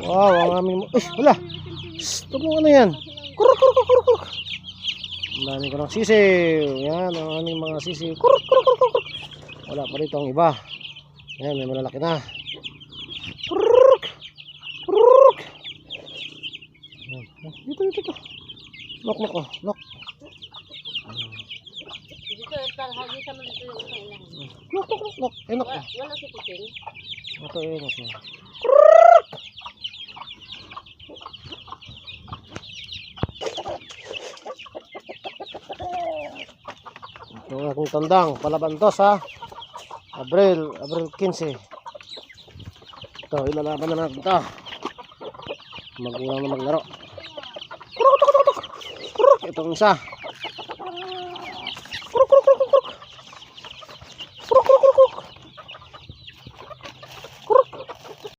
Wow, ang aming... Ay, wala. Stop mo ano yan. Kuruk, kuruk, kuruk, kuruk. Ang dami ko ng sisiw. Yan, ang aming mga sisiw. Kuruk, kuruk, kuruk, kuruk. Wala pa rito ang iba. Yan, may malalaki na. Kuruk, kuruk. Dito, dito, dito. Lock, lock, oh. Lock. Dito, hagi sa mga dito yung isang ilahan. Lock, lock, lock, lock. Eh, lock. Wala si Puting. Ito, eh, lock. Ito ang aking tandang. Palabantos ha. Abril 15. Ito, ilalaban na natin ito. Magulang na maglaro. Itong isa.